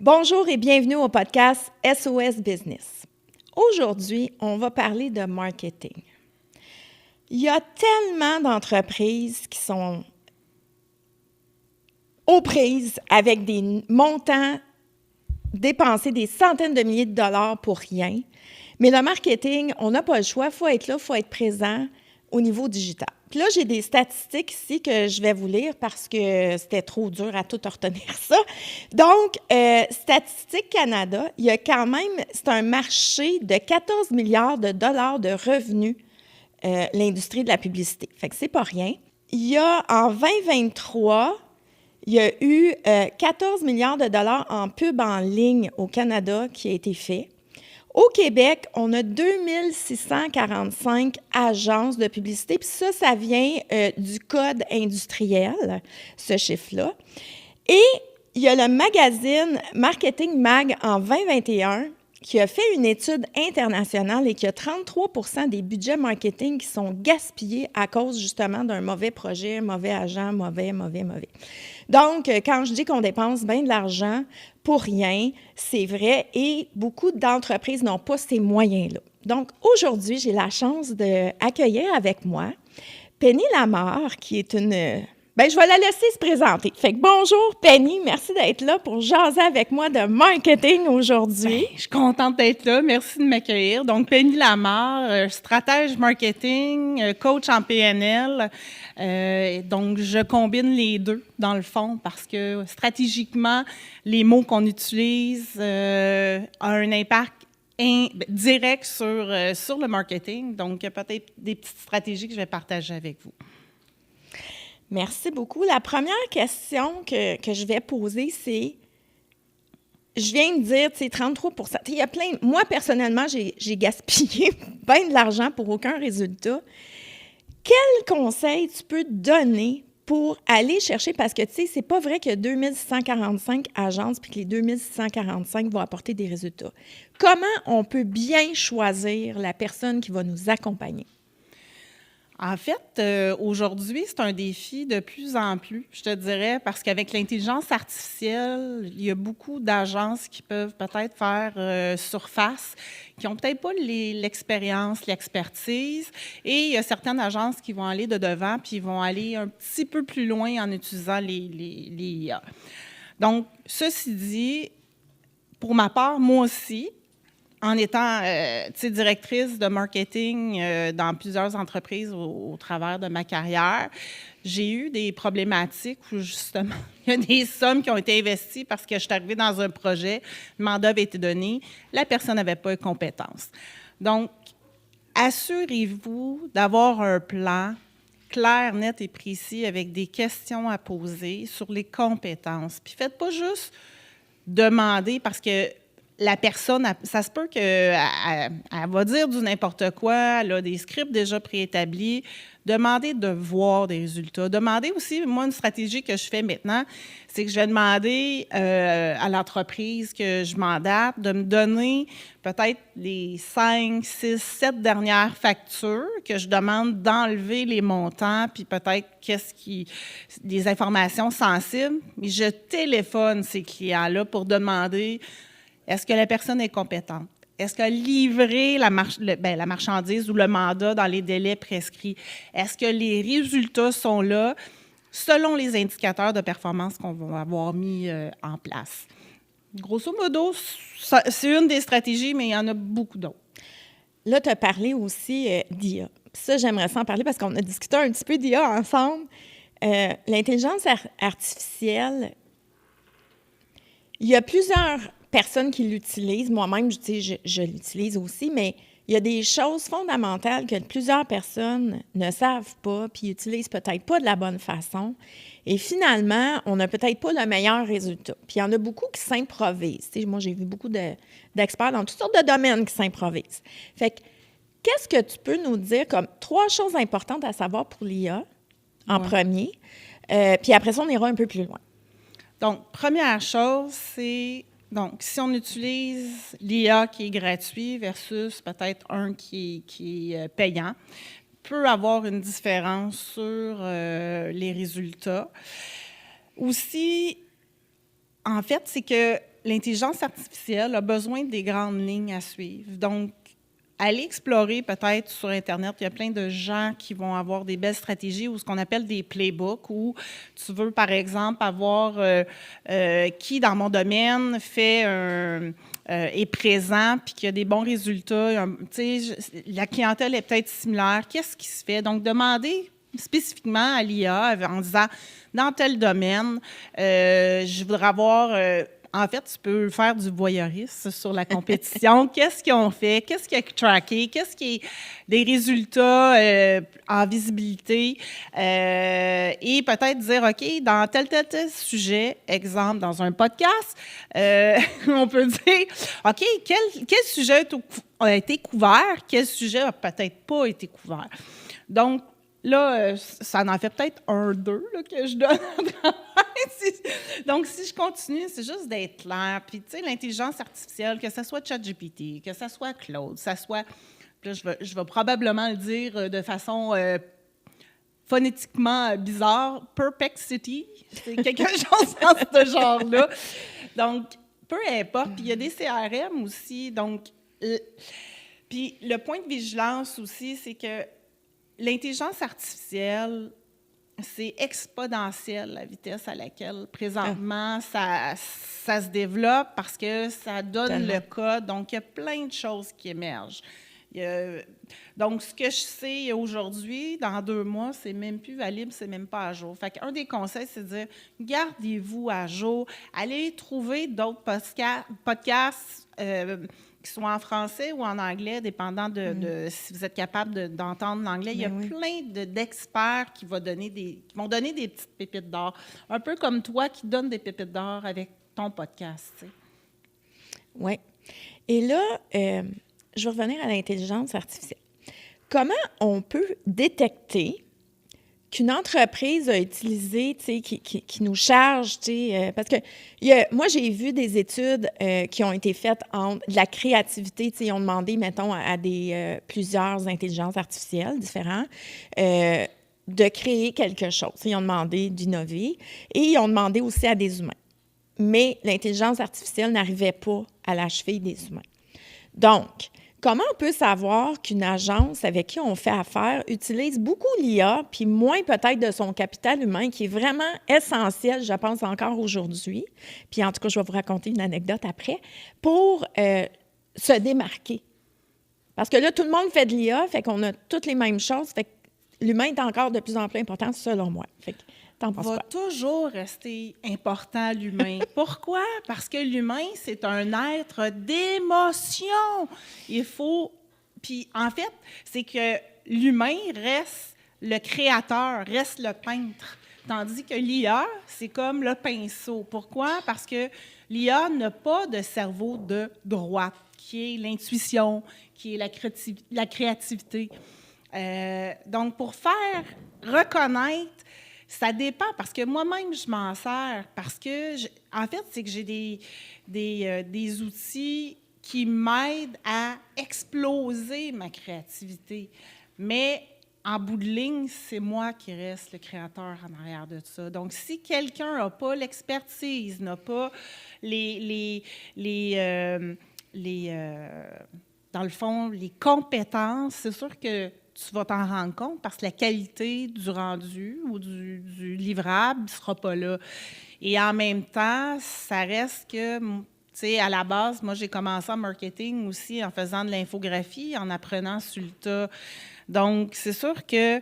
Bonjour et bienvenue au podcast SOS Business. Aujourd'hui, on va parler de marketing. Il y a tellement d'entreprises qui sont aux prises avec des montants dépensés des centaines de milliers de dollars pour rien. Mais le marketing, on n'a pas le choix, il faut être là, il faut être présent au niveau digital. Puis là, j'ai des statistiques ici que je vais vous lire parce que c'était trop dur à tout retenir ça. Donc, Statistique Canada, il y a quand même, c'est un marché de 14 milliards de dollars de revenus, l'industrie de la publicité. Fait que c'est pas rien. Il y a, en 2023, il y a eu 14 milliards de dollars en pub en ligne au Canada qui a été fait. Au Québec, on a 2645 agences de publicité, puis ça vient du code industriel, ce chiffre-là. Et il y a le magazine Marketing Mag en 2021 qui a fait une étude internationale et qui a 33% des budgets marketing qui sont gaspillés à cause justement d'un mauvais projet, mauvais agent, mauvais. Donc, quand je dis qu'on dépense bien de l'argent pour rien, c'est vrai et beaucoup d'entreprises n'ont pas ces moyens-là. Donc, aujourd'hui, j'ai la chance d'accueillir avec moi Penny Lamarre, qui est une... je vais la laisser se présenter. Fait que bonjour Penny, merci d'être là pour jaser avec moi de marketing aujourd'hui. Je suis contente d'être là, merci de m'accueillir. Donc Penny Lamarre, stratège marketing, coach en PNL. Donc je combine les deux dans le fond parce que stratégiquement, les mots qu'on utilise ont un impact direct sur le marketing. Donc, il y a peut-être des petites stratégies que je vais partager avec vous. Merci beaucoup. La première question que je vais poser, c'est, je viens de dire, 33%. Il y a plein... Moi, personnellement, j'ai gaspillé bien de l'argent pour aucun résultat. Quel conseil tu peux donner pour aller chercher, parce que, tu sais, c'est pas vrai que 2645 agences puis que les 2645 vont apporter des résultats. Comment on peut bien choisir la personne qui va nous accompagner? En fait, aujourd'hui, c'est un défi de plus en plus, je te dirais, parce qu'avec l'intelligence artificielle, il y a beaucoup d'agences qui peuvent peut-être faire surface, qui n'ont peut-être pas l'expérience, l'expertise, et il y a certaines agences qui vont aller de devant, puis vont aller un petit peu plus loin en utilisant les IA. Donc, ceci dit, pour ma part, moi aussi, en étant directrice de marketing dans plusieurs entreprises au travers de ma carrière, j'ai eu des problématiques où justement, il y a des sommes qui ont été investies parce que je suis arrivée dans un projet, le mandat avait été donné, la personne n'avait pas les compétences. Donc, assurez-vous d'avoir un plan clair, net et précis avec des questions à poser sur les compétences. Puis faites pas juste demander parce que la personne, ça se peut qu'elle va dire du n'importe quoi, elle a des scripts déjà préétablis. Demandez de voir des résultats. Demandez aussi, moi, une stratégie que je fais maintenant, c'est que je vais demander à l'entreprise que je mandate de me donner peut-être les 5, 6, 7 dernières factures que je demande d'enlever les montants, puis peut-être des informations sensibles. Mais je téléphone ces clients-là pour demander est-ce que la personne est compétente? Est-ce qu'elle a livré la marchandise ou le mandat dans les délais prescrits? Est-ce que les résultats sont là selon les indicateurs de performance qu'on va avoir mis en place? Grosso modo, c'est une des stratégies, mais il y en a beaucoup d'autres. Là, tu as parlé aussi d'IA. Ça, j'aimerais ça en parler parce qu'on a discuté un petit peu d'IA ensemble. L'intelligence artificielle, il y a plusieurs personnes qui l'utilisent. Moi-même, je l'utilise aussi, mais il y a des choses fondamentales que plusieurs personnes ne savent pas puis utilisent peut-être pas de la bonne façon. Et finalement, on n'a peut-être pas le meilleur résultat. Puis il y en a beaucoup qui s'improvisent. Moi, j'ai vu beaucoup d'experts dans toutes sortes de domaines qui s'improvisent. Fait que, qu'est-ce que tu peux nous dire comme 3 choses importantes à savoir pour l'IA en premier? Puis après ça, on ira un peu plus loin. Donc, première chose, c'est... Donc, si on utilise l'IA qui est gratuit versus peut-être un qui est payant, peut avoir une différence sur les résultats. Aussi, en fait, c'est que l'intelligence artificielle a besoin des grandes lignes à suivre. Donc, aller explorer peut-être sur Internet, il y a plein de gens qui vont avoir des belles stratégies ou ce qu'on appelle des playbooks, où tu veux, par exemple, avoir qui, dans mon domaine, est présent puis qui a des bons résultats. La clientèle est peut-être similaire. Qu'est-ce qui se fait? Donc, demander spécifiquement à l'IA en disant, dans tel domaine, je voudrais avoir... en fait, tu peux faire du voyeurisme sur la compétition. Qu'est-ce qu'ils ont fait? Qu'est-ce qu'ils ont traqué? Qu'est-ce qui est des résultats en visibilité? Et peut-être dire, OK, dans tel sujet, exemple, dans un podcast, on peut dire, OK, quel sujet a été couvert? Quel sujet n'a peut-être pas été couvert? Donc, là, ça en fait peut-être 2 que je donne en travail. Donc, si je continue, c'est juste d'être clair. Puis, tu sais, l'intelligence artificielle, que ce soit ChatGPT, que ce soit Claude, que ce soit... Là, je vais probablement le dire de façon phonétiquement bizarre, Perplexity, c'est quelque chose dans ce genre-là. Donc, peu importe. Puis, il y a des CRM aussi. Donc, puis, le point de vigilance aussi, c'est que l'intelligence artificielle, c'est exponentiel la vitesse à laquelle présentement ça se développe parce que ça donne le code. Donc, il y a plein de choses qui émergent. Donc, ce que je sais aujourd'hui, dans 2 mois, c'est même plus valide, c'est même pas à jour. Fait qu'un des conseils, c'est de dire, gardez-vous à jour, allez trouver d'autres podcasts qui soient en français ou en anglais, dépendant de si vous êtes capable d'entendre l'anglais. Il y a plein d'experts qui vont donner des petites pépites d'or. Un peu comme toi qui donnes des pépites d'or avec ton podcast. Tu sais. Oui. Et là, je vais revenir à l'intelligence artificielle. Comment on peut détecter qu'une entreprise a utilisé, tu sais, qui nous charge, tu sais, parce que moi, j'ai vu des études qui ont été faites en de la créativité, tu sais, ils ont demandé, mettons, à plusieurs intelligences artificielles différentes de créer quelque chose. Ils ont demandé d'innover et ils ont demandé aussi à des humains. Mais l'intelligence artificielle n'arrivait pas à la cheville des humains. Donc, comment on peut savoir qu'une agence avec qui on fait affaire utilise beaucoup l'IA, puis moins peut-être de son capital humain, qui est vraiment essentiel, je pense, encore aujourd'hui, puis en tout cas, je vais vous raconter une anecdote après, pour se démarquer. Parce que là, tout le monde fait de l'IA, fait qu'on a toutes les mêmes choses, fait que l'humain est encore de plus en plus important, selon moi. Fait que, t'en penses quoi? Va toujours rester important, l'humain. Pourquoi? Parce que l'humain, c'est un être d'émotion. Il faut... Puis, en fait, c'est que l'humain reste le créateur, reste le peintre. Tandis que l'IA, c'est comme le pinceau. Pourquoi? Parce que l'IA n'a pas de cerveau de droite, qui est l'intuition, qui est la créativité. Donc, pour faire reconnaître... Ça dépend, parce que moi-même, je m'en sers. Parce que, en fait, c'est que j'ai des outils qui m'aident à exploser ma créativité. Mais, en bout de ligne, c'est moi qui reste le créateur en arrière de ça. Donc, si quelqu'un n'a pas l'expertise, n'a pas dans le fond, les compétences, c'est sûr que tu vas t'en rendre compte parce que la qualité du rendu ou du livrable ne sera pas là. Et en même temps, ça reste que, tu sais, à la base, moi, j'ai commencé en marketing aussi en faisant de l'infographie, en apprenant sur le tas. Donc, c'est sûr que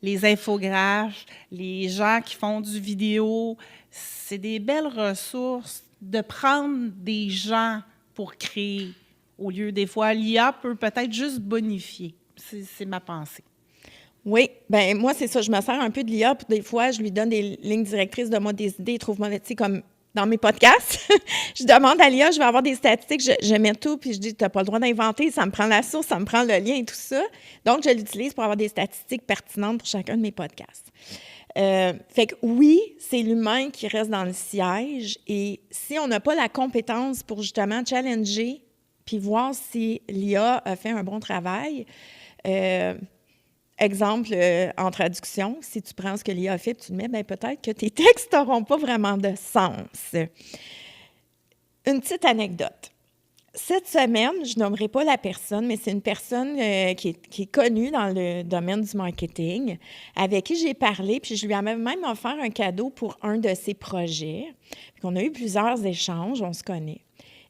les infographes, les gens qui font du vidéo, c'est des belles ressources de prendre des gens pour créer. Au lieu, des fois, l'IA peut peut-être juste bonifier. C'est ma pensée. Oui, bien, moi, c'est ça. Je me sers un peu de l'IA, puis des fois, je lui donne des lignes directrices, de moi des idées, trouve-moi, tu sais, comme dans mes podcasts. Je demande à l'IA, je vais avoir des statistiques, je mets tout, puis je dis, tu n'as pas le droit d'inventer, ça me prend la source, ça me prend le lien et tout ça. Donc, je l'utilise pour avoir des statistiques pertinentes pour chacun de mes podcasts. Fait que oui, c'est l'humain qui reste dans le siège, et si on n'a pas la compétence pour justement challenger puis voir si l'IA a fait un bon travail. Exemple, en traduction, si tu prends ce que l'IA a fait, tu le mets, bien peut-être que tes textes n'auront pas vraiment de sens. Une petite anecdote. Cette semaine, je nommerai pas la personne, mais c'est une personne qui est connue dans le domaine du marketing, avec qui j'ai parlé, puis je lui ai même offert un cadeau pour un de ses projets. On a eu plusieurs échanges, on se connaît.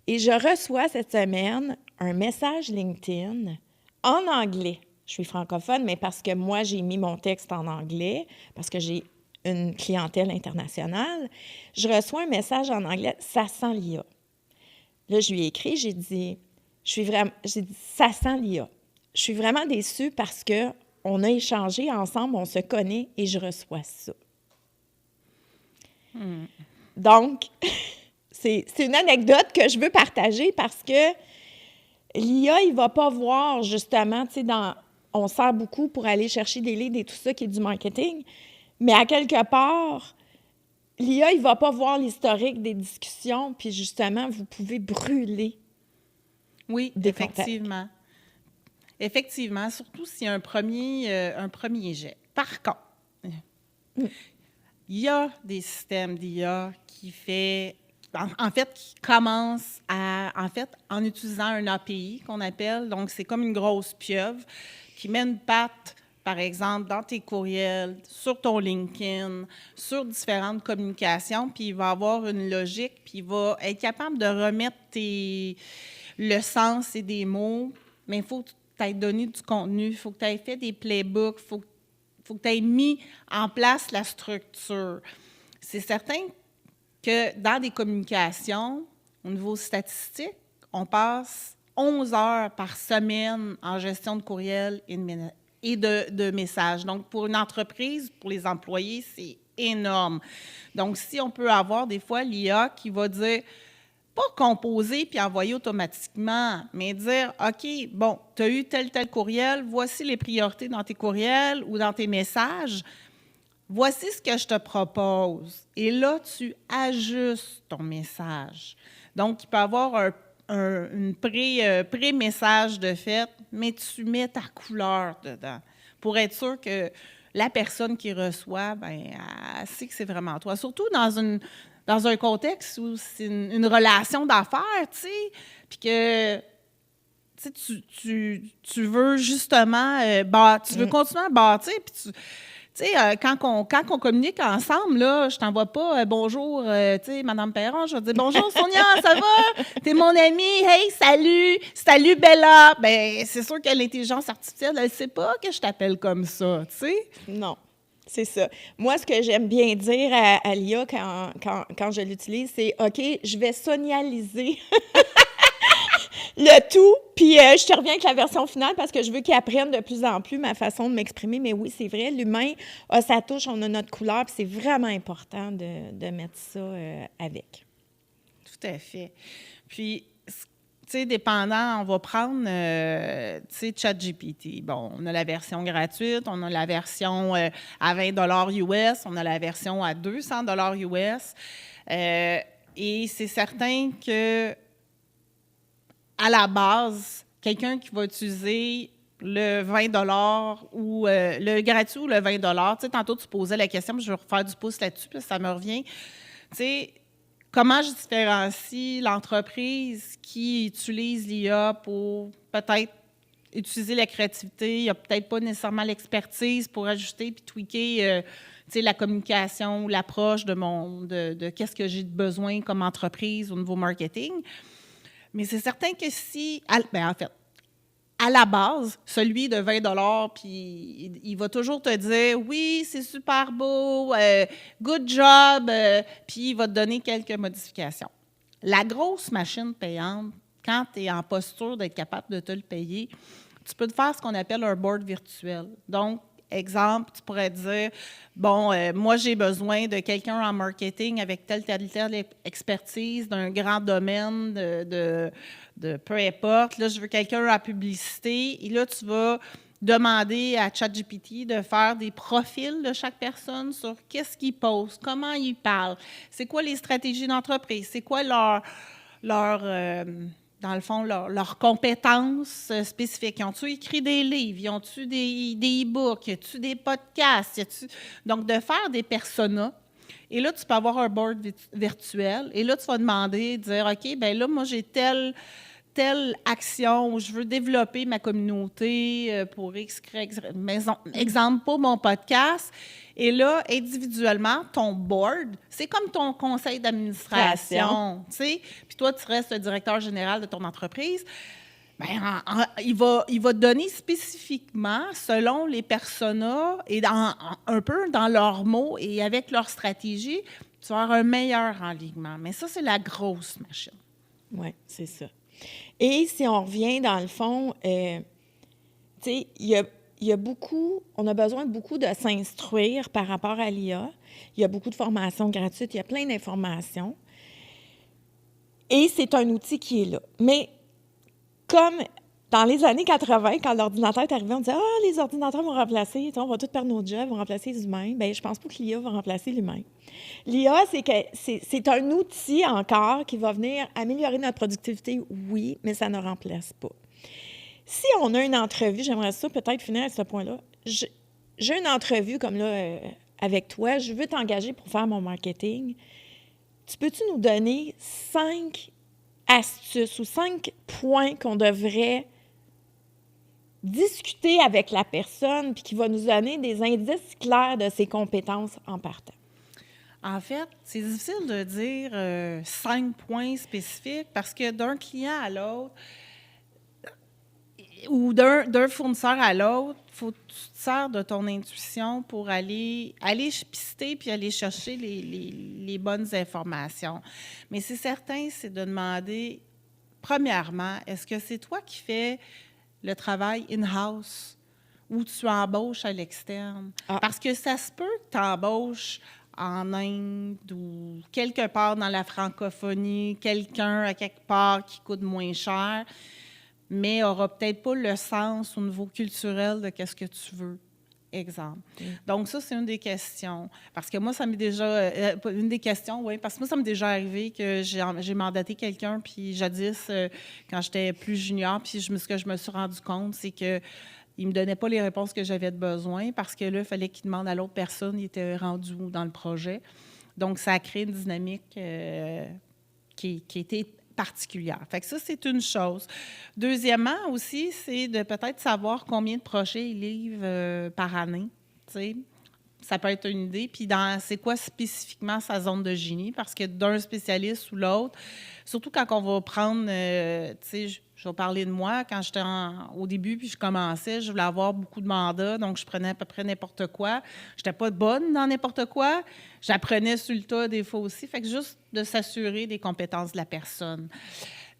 Et je reçois cette semaine un message LinkedIn en anglais. Je suis francophone, mais parce que moi, j'ai mis mon texte en anglais, parce que j'ai une clientèle internationale, je reçois un message en anglais, ça sent l'IA. Là, je lui ai écrit, j'ai dit, ça sent l'IA. Je suis vraiment déçue parce qu'on a échangé ensemble, on se connaît et je reçois ça. Donc, c'est une anecdote que je veux partager parce que l'IA, il ne va pas voir justement, tu sais, on sert beaucoup pour aller chercher des leads et tout ça qui est du marketing, mais à quelque part, l'IA, il ne va pas voir l'historique des discussions, puis justement, vous pouvez brûler. Oui, effectivement. Effectivement, surtout s'il y a un premier jet. Par contre, il y a des systèmes d'IA qui commencent en utilisant un API qu'on appelle, donc c'est comme une grosse pieuvre qui met une patte, par exemple, dans tes courriels, sur ton LinkedIn, sur différentes communications, puis il va avoir une logique, puis il va être capable de remettre le sens et des mots, mais il faut que tu aies donné du contenu, il faut que tu aies fait des playbooks, il faut que tu aies mis en place la structure. C'est certain que dans des communications, au niveau statistique, on passe 11 heures par semaine en gestion de courriel et de messages. Donc, pour une entreprise, pour les employés, c'est énorme. Donc, si on peut avoir des fois l'IA qui va dire, pas composer puis envoyer automatiquement, mais dire, OK, bon, tu as eu tel courriel, voici les priorités dans tes courriels ou dans tes messages, voici ce que je te propose. Et là, tu ajustes ton message. Donc, il peut y avoir un pré-message de fait, mais tu mets ta couleur dedans pour être sûr que la personne qui reçoit, bien, elle sait que c'est vraiment toi. Surtout dans un contexte où c'est une relation d'affaires, tu sais, puis que tu veux justement, tu veux continuer à bâtir, puis tu sais, quand on communique ensemble, là, je t'envoie pas bonjour, tu sais, Madame Perron, je vais dire bonjour Sonia, ça va? T'es mon amie, hey, salut Bella. Ben, c'est sûr que l'intelligence artificielle, elle sait pas que je t'appelle comme ça, tu sais? Non, c'est ça. Moi, ce que j'aime bien dire à l'IA quand je l'utilise, c'est OK, je vais sonialiser le tout, puis je te reviens avec la version finale parce que je veux qu'il apprenne de plus en plus ma façon de m'exprimer. Mais oui, c'est vrai, l'humain a sa touche, on a notre couleur, puis c'est vraiment important de mettre ça avec. Tout à fait. Puis, tu sais, dépendant, on va prendre, tu sais, ChatGPT. Bon, on a la version gratuite, on a la version à 20 $ US, on a la version à 200 $ US. Et c'est certain que à la base, quelqu'un qui va utiliser le 20 $ ou le gratuit ou le 20 $, tu sais, tantôt, tu posais la question, puis je vais refaire du pouce là-dessus, puis ça me revient. Tu sais, comment je différencie l'entreprise qui utilise l'IA pour peut-être utiliser la créativité, il n'y a peut-être pas nécessairement l'expertise pour ajuster puis tweaker tu sais, la communication ou l'approche de qu'est-ce que j'ai besoin comme entreprise au niveau marketing. Mais c'est certain que en fait, à la base, celui de 20 $, puis il va toujours te dire « Oui, c'est super beau, good job », puis il va te donner quelques modifications. La grosse machine payante, quand tu es en posture d'être capable de te le payer, tu peux te faire ce qu'on appelle un board virtuel. Donc, exemple, tu pourrais dire, bon, moi, j'ai besoin de quelqu'un en marketing avec telle expertise d'un grand domaine de peu importe. Là, je veux quelqu'un en publicité. Et là, tu vas demander à ChatGPT de faire des profils de chaque personne sur qu'est-ce qu'ils posent, comment ils parlent, c'est quoi les stratégies d'entreprise, c'est quoi dans le fond, leurs compétences spécifiques. Ils ont-tu écrit des livres? Ils ont-tu des e-books? Y a-tu des podcasts? Donc, de faire des personas Et là, tu peux avoir un board virtuel. Et là, tu vas demander, dire, OK, bien là, moi, j'ai telle action où je veux développer ma communauté pour X, Y, exemple, pour mon podcast. Et là, individuellement, ton board, c'est comme ton conseil d'administration, tu sais. Puis toi, tu restes le directeur général de ton entreprise. Bien, il va te donner spécifiquement, selon les personas et un peu dans leurs mots et avec leur stratégie, tu vas avoir un meilleur alignement. Mais ça, c'est la grosse machine. Oui, c'est ça. Et si on revient dans le fond, tu sais, il y a beaucoup, on a besoin beaucoup de s'instruire par rapport à l'IA. Il y a beaucoup de formations gratuites, il y a plein d'informations. Et c'est un outil qui est là. Mais comme dans les années 80, quand l'ordinateur est arrivé, on disait « Ah, les ordinateurs vont remplacer, on va tous perdre nos jobs, vont remplacer les humains. » Bien, je ne pense pas que l'IA va remplacer l'humain. L'IA, c'est un outil encore qui va venir améliorer notre productivité, oui, mais ça ne remplace pas. Si on a une entrevue, j'aimerais ça peut-être finir à ce point-là. J'ai une entrevue comme là avec toi, je veux t'engager pour faire mon marketing. Tu peux-tu nous donner 5 astuces ou 5 points qu'on devrait discuter avec la personne puis qui va nous donner des indices clairs de ses compétences en partant? En fait, c'est difficile de dire 5 points spécifiques parce que d'un client à l'autre ou d'un fournisseur à l'autre, il faut que tu te sers de ton intuition pour aller pister puis aller chercher les bonnes informations. Mais c'est certain, c'est de demander, premièrement, est-ce que c'est toi qui fais le travail in-house ou tu embauches à l'externe? Ah. Parce que ça se peut que tu embauches en Inde ou quelque part dans la francophonie, quelqu'un à quelque part qui coûte moins cher, mais n'aura peut-être pas le sens au niveau culturel de qu'est-ce que tu veux. Exemple. Donc, ça, c'est une des questions. Parce que moi, ça m'est déjà... une des questions, oui, parce que moi, ça m'est déjà arrivé que j'ai mandaté quelqu'un, puis jadis, quand j'étais plus junior, puis ce que je me suis rendu compte, c'est que il ne me donnait pas les réponses que j'avais de besoin parce que là, il fallait qu'il demande à l'autre personne, il était rendu dans le projet. Donc, ça a créé une dynamique qui était particulière. Fait que ça, c'est une chose. Deuxièmement aussi, c'est de peut-être savoir combien de projets il livre par année. Tu sais, ça peut être une idée. Puis, c'est quoi spécifiquement sa zone de génie? Parce que d'un spécialiste ou l'autre, surtout quand on va prendre, tu sais, je vais parler de moi. Quand j'étais au début, puis je commençais, je voulais avoir beaucoup de mandats, donc je prenais à peu près n'importe quoi. Je n'étais pas bonne dans n'importe quoi. J'apprenais sur le tas des fois aussi. Fait que juste de s'assurer des compétences de la personne.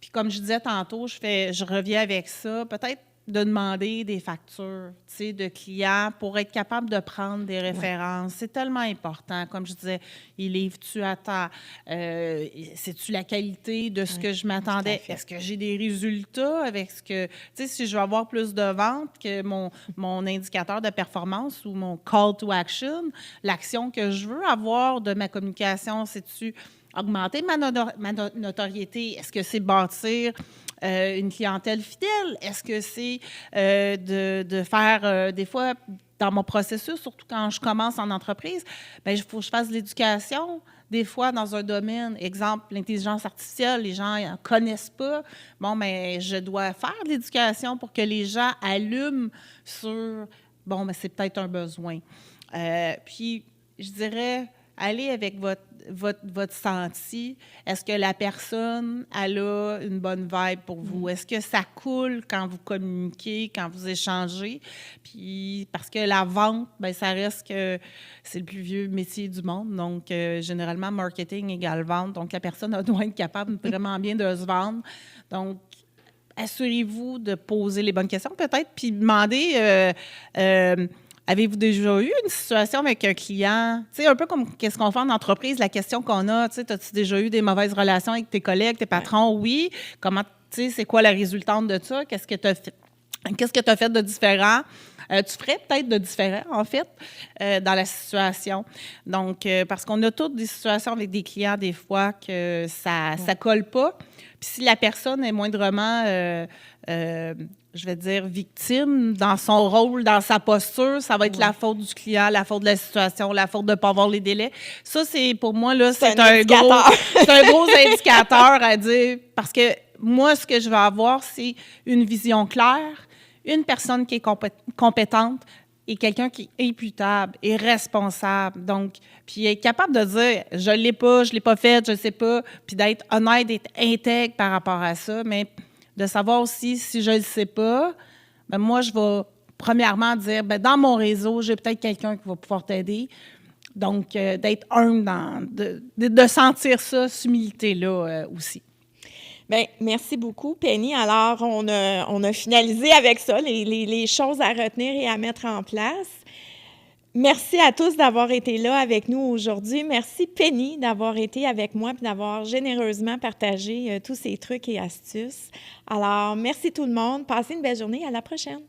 Puis comme je disais tantôt, je reviens avec ça. Peut-être de demander des factures, tu sais, de clients pour être capable de prendre des références. Ouais. C'est tellement important. Comme je disais, il livre-tu à temps? C'est-tu la qualité de ce que je m'attendais? Est-ce que j'ai des résultats avec ce que... Tu sais, si je veux avoir plus de ventes que mon indicateur de performance ou mon call to action, l'action que je veux avoir de ma communication, c'est-tu augmenter ma notoriété? Est-ce que c'est bâtir une clientèle fidèle? Est-ce que c'est de faire, des fois, dans mon processus, surtout quand je commence en entreprise, bien, il faut que je fasse de l'éducation. Des fois, dans un domaine, exemple, l'intelligence artificielle, les gens ne connaissent pas. Bon, bien, je dois faire de l'éducation pour que les gens allument sur, bon, bien, c'est peut-être un besoin. Puis, je dirais, allez avec votre senti. Est-ce que la personne, elle a une bonne vibe pour vous? Est-ce que ça coule quand vous communiquez, quand vous échangez? Puis, parce que la vente, bien, ça reste que c'est le plus vieux métier du monde. Donc, généralement, marketing égale vente. Donc, la personne doit être capable vraiment bien de se vendre. Donc, assurez-vous de poser les bonnes questions, peut-être, puis demandez... avez-vous déjà eu une situation avec un client? Tu sais, un peu comme qu'est-ce qu'on fait en entreprise, la question qu'on a, tu sais, as-tu déjà eu des mauvaises relations avec tes collègues, tes patrons? Oui. Comment, tu sais, c'est quoi la résultante de ça? Qu'est-ce que tu as fait? Qu'est-ce que tu as fait de différent? Tu ferais peut-être de différent, en fait, dans la situation. Donc, parce qu'on a toutes des situations avec des clients, des fois, que ça colle pas. Puis si la personne est moindrement je vais dire, victime dans son rôle, dans sa posture. Ça va être la faute du client, la faute de la situation, la faute de ne pas avoir les délais. Ça, c'est pour moi, là, c'est un gros indicateur à dire. Parce que moi, ce que je vais avoir, c'est une vision claire, une personne qui est compétente et quelqu'un qui est imputable et responsable. Donc, puis être capable de dire, je ne l'ai pas fait, je ne sais pas, puis d'être honnête, d'être intègre par rapport à ça, mais de savoir aussi, si je ne le sais pas, bien, moi, je vais premièrement dire, bien, dans mon réseau, j'ai peut-être quelqu'un qui va pouvoir t'aider. Donc, d'être humble, de sentir ça, cette humilité-là aussi. Bien, merci beaucoup, Penny. Alors, on a finalisé avec ça, les choses à retenir et à mettre en place. Merci à tous d'avoir été là avec nous aujourd'hui. Merci, Penny, d'avoir été avec moi et d'avoir généreusement partagé tous ces trucs et astuces. Alors, merci tout le monde. Passez une belle journée. À la prochaine.